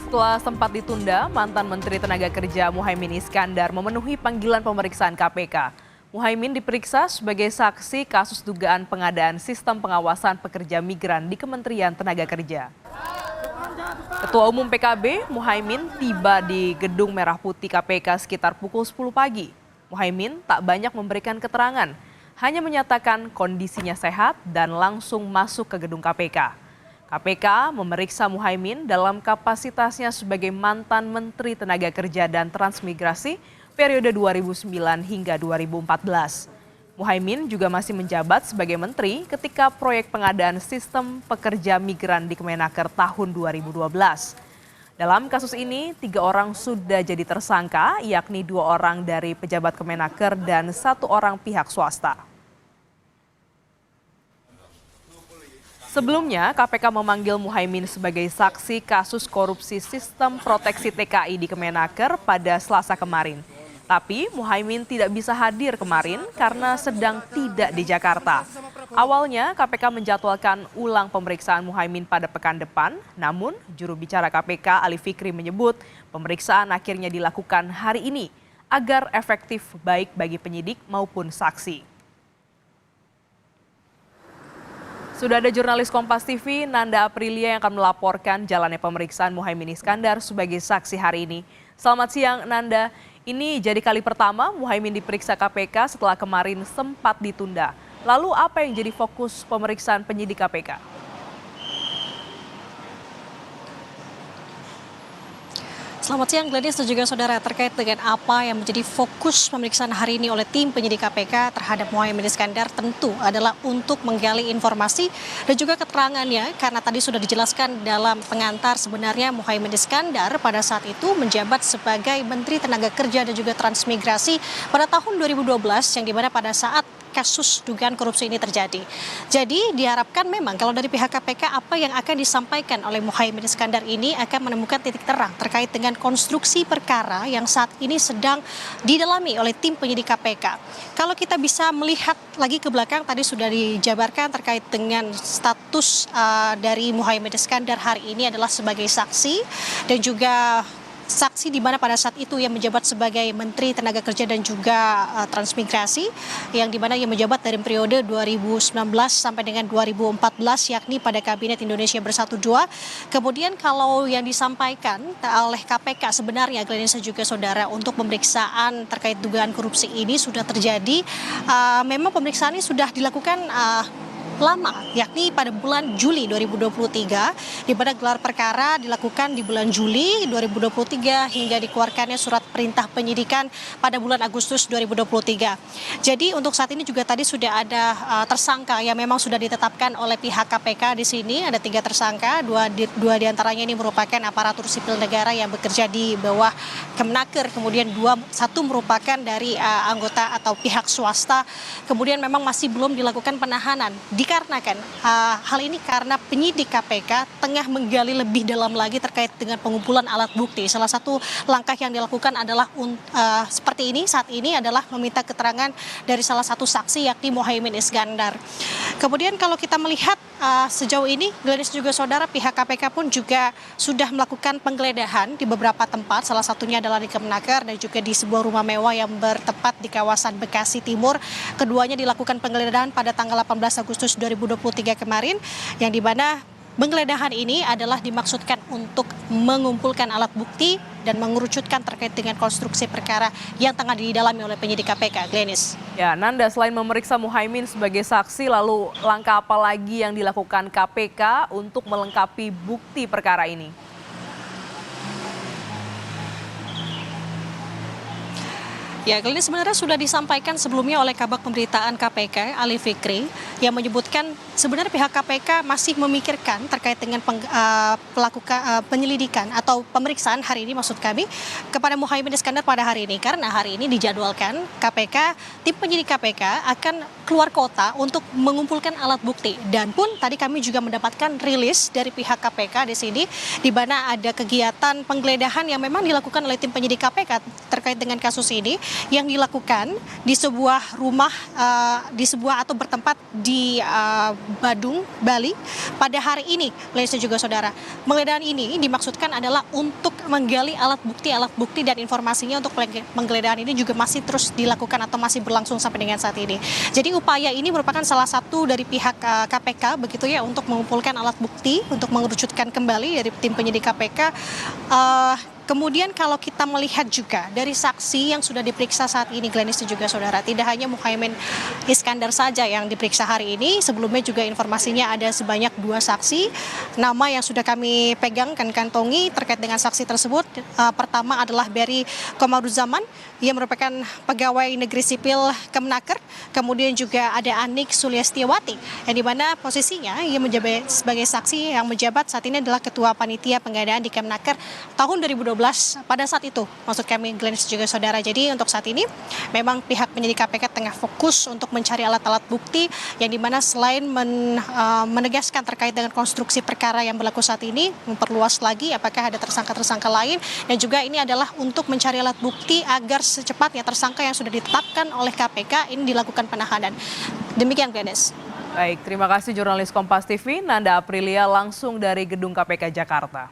Setelah sempat ditunda, mantan Menteri Tenaga Kerja Muhaimin Iskandar memenuhi panggilan pemeriksaan KPK. Muhaimin diperiksa sebagai saksi kasus dugaan pengadaan sistem pengawasan pekerja migran di Kementerian Tenaga Kerja. Ketua Umum PKB, Muhaimin, tiba di Gedung Merah Putih KPK sekitar pukul 10 pagi. Muhaimin tak banyak memberikan keterangan, hanya menyatakan kondisinya sehat dan langsung masuk ke gedung KPK. KPK memeriksa Muhaimin dalam kapasitasnya sebagai mantan Menteri Tenaga Kerja dan Transmigrasi periode 2009 hingga 2014. Muhaimin juga masih menjabat sebagai menteri ketika proyek pengadaan sistem pekerja migran di Kemenaker tahun 2012. Dalam kasus ini, 3 orang sudah jadi tersangka, yakni 2 orang dari pejabat Kemenaker dan 1 orang pihak swasta. Sebelumnya, KPK memanggil Muhaimin sebagai saksi kasus korupsi sistem proteksi TKI di Kemenaker pada Selasa kemarin. Tapi Muhaimin tidak bisa hadir kemarin karena sedang tidak di Jakarta. Awalnya KPK menjadwalkan ulang pemeriksaan Muhaimin pada pekan depan, namun juru bicara KPK Ali Fikri menyebut pemeriksaan akhirnya dilakukan hari ini agar efektif baik bagi penyidik maupun saksi. Sudah ada jurnalis Kompas TV, Nanda Aprilia yang akan melaporkan jalannya pemeriksaan Muhaimin Iskandar sebagai saksi hari ini. Selamat siang Nanda, ini jadi kali pertama Muhaimin diperiksa KPK setelah kemarin sempat ditunda. Lalu apa yang jadi fokus pemeriksaan penyidik KPK? Selamat siang Gladys dan juga saudara, terkait dengan apa yang menjadi fokus pemeriksaan hari ini oleh tim penyidik KPK terhadap Muhaimin Iskandar tentu adalah untuk menggali informasi dan juga keterangannya, karena tadi sudah dijelaskan dalam pengantar sebenarnya Muhaimin Iskandar pada saat itu menjabat sebagai Menteri Tenaga Kerja dan juga Transmigrasi pada tahun 2012 yang dimana pada saat kasus dugaan korupsi ini terjadi. Jadi diharapkan memang kalau dari pihak KPK apa yang akan disampaikan oleh Muhaimin Iskandar ini akan menemukan titik terang terkait dengan konstruksi perkara yang saat ini sedang didalami oleh tim penyidik KPK. Kalau kita bisa melihat lagi ke belakang, tadi sudah dijabarkan terkait dengan status dari Muhaimin Iskandar hari ini adalah sebagai saksi dan juga saksi di mana pada saat itu ia menjabat sebagai Menteri Tenaga Kerja dan juga Transmigrasi, yang di mana ia menjabat dari periode 2019 sampai dengan 2014, yakni pada Kabinet Indonesia Bersatu 2. Kemudian kalau yang disampaikan oleh KPK sebenarnya, Gladys juga saudara, untuk pemeriksaan terkait dugaan korupsi ini sudah terjadi. Memang pemeriksaan ini sudah dilakukan lama, yakni pada bulan Juli 2023, di mana gelar perkara dilakukan di bulan Juli 2023 hingga dikeluarkannya surat perintah penyidikan pada bulan Agustus 2023. Jadi untuk saat ini juga tadi sudah ada tersangka yang memang sudah ditetapkan oleh pihak KPK di sini. Ada 3 tersangka, dua diantaranya ini merupakan aparatur sipil negara yang bekerja di bawah Kemenaker, kemudian 1 merupakan dari anggota atau pihak swasta. Kemudian memang masih belum dilakukan penahanan. Dikarenakan hal ini karena penyidik KPK tengah menggali lebih dalam lagi terkait dengan pengumpulan alat bukti. Salah satu langkah yang dilakukan adalah seperti ini, saat ini adalah meminta keterangan dari salah satu saksi, yakni Muhaimin Iskandar. Kemudian kalau kita melihat sejauh ini, Gladys juga saudara, pihak KPK pun juga sudah melakukan penggeledahan di beberapa tempat, salah satunya adalah di Kemenaker dan juga di sebuah rumah mewah yang bertempat di kawasan Bekasi Timur. Keduanya dilakukan penggeledahan pada tanggal 18 Agustus 2023 kemarin, yang dimana penggeledahan ini adalah dimaksudkan untuk mengumpulkan alat bukti dan mengerucutkan terkait dengan konstruksi perkara yang tengah didalami oleh penyidik KPK. Glenis. Ya, Nanda, selain memeriksa Muhaimin sebagai saksi, lalu langkah apa lagi yang dilakukan KPK untuk melengkapi bukti perkara ini? Ya, ini sebenarnya sudah disampaikan sebelumnya oleh Kabag Pemberitaan KPK, Ali Fikri, yang menyebutkan sebenarnya pihak KPK masih memikirkan terkait dengan penyelidikan atau pemeriksaan hari ini, maksud kami, kepada Muhaimin Iskandar pada hari ini. Karena hari ini dijadwalkan KPK, tim penyidik KPK akan keluar kota untuk mengumpulkan alat bukti. Dan pun tadi kami juga mendapatkan rilis dari pihak KPK di sini, di mana ada kegiatan penggeledahan yang memang dilakukan oleh tim penyidik KPK terkait dengan kasus ini. yang dilakukan di sebuah rumah atau bertempat di Badung, Bali pada hari ini, ladies dan juga saudara. Penggeledahan ini dimaksudkan adalah untuk menggali alat bukti dan informasinya. Untuk penggeledahan ini juga masih terus dilakukan atau masih berlangsung sampai dengan saat ini. Jadi upaya ini merupakan salah satu dari pihak KPK begitu ya, untuk mengumpulkan alat bukti untuk mengerucutkan kembali dari tim penyidik KPK. Kemudian kalau kita melihat juga dari saksi yang sudah diperiksa saat ini, Glenis dan juga saudara, tidak hanya Muhaimin Iskandar saja yang diperiksa hari ini. Sebelumnya juga informasinya ada sebanyak 2 saksi nama yang sudah kami pegang dan kantongi terkait dengan saksi tersebut. Pertama adalah Berry Komaruzaman, ia merupakan pegawai negeri sipil Kemenaker. Kemudian juga ada Anik Suliastiawati, yang dimana posisinya ia menjabat sebagai saksi yang menjabat saat ini adalah Ketua Panitia Pengadaan di Kemenaker tahun 2012 pada saat itu, maksud kami Glenis juga saudara. Jadi untuk saat ini memang pihak penyidik KPK tengah fokus untuk mencari alat-alat bukti, yang dimana selain menegaskan terkait dengan konstruksi perkara yang berlaku saat ini, memperluas lagi apakah ada tersangka-tersangka lain, dan juga ini adalah untuk mencari alat bukti agar secepatnya tersangka yang sudah ditetapkan oleh KPK ini dilakukan penahanan. Demikian Glenis. Baik, terima kasih jurnalis Kompas TV Nanda Aprilia langsung dari Gedung KPK Jakarta.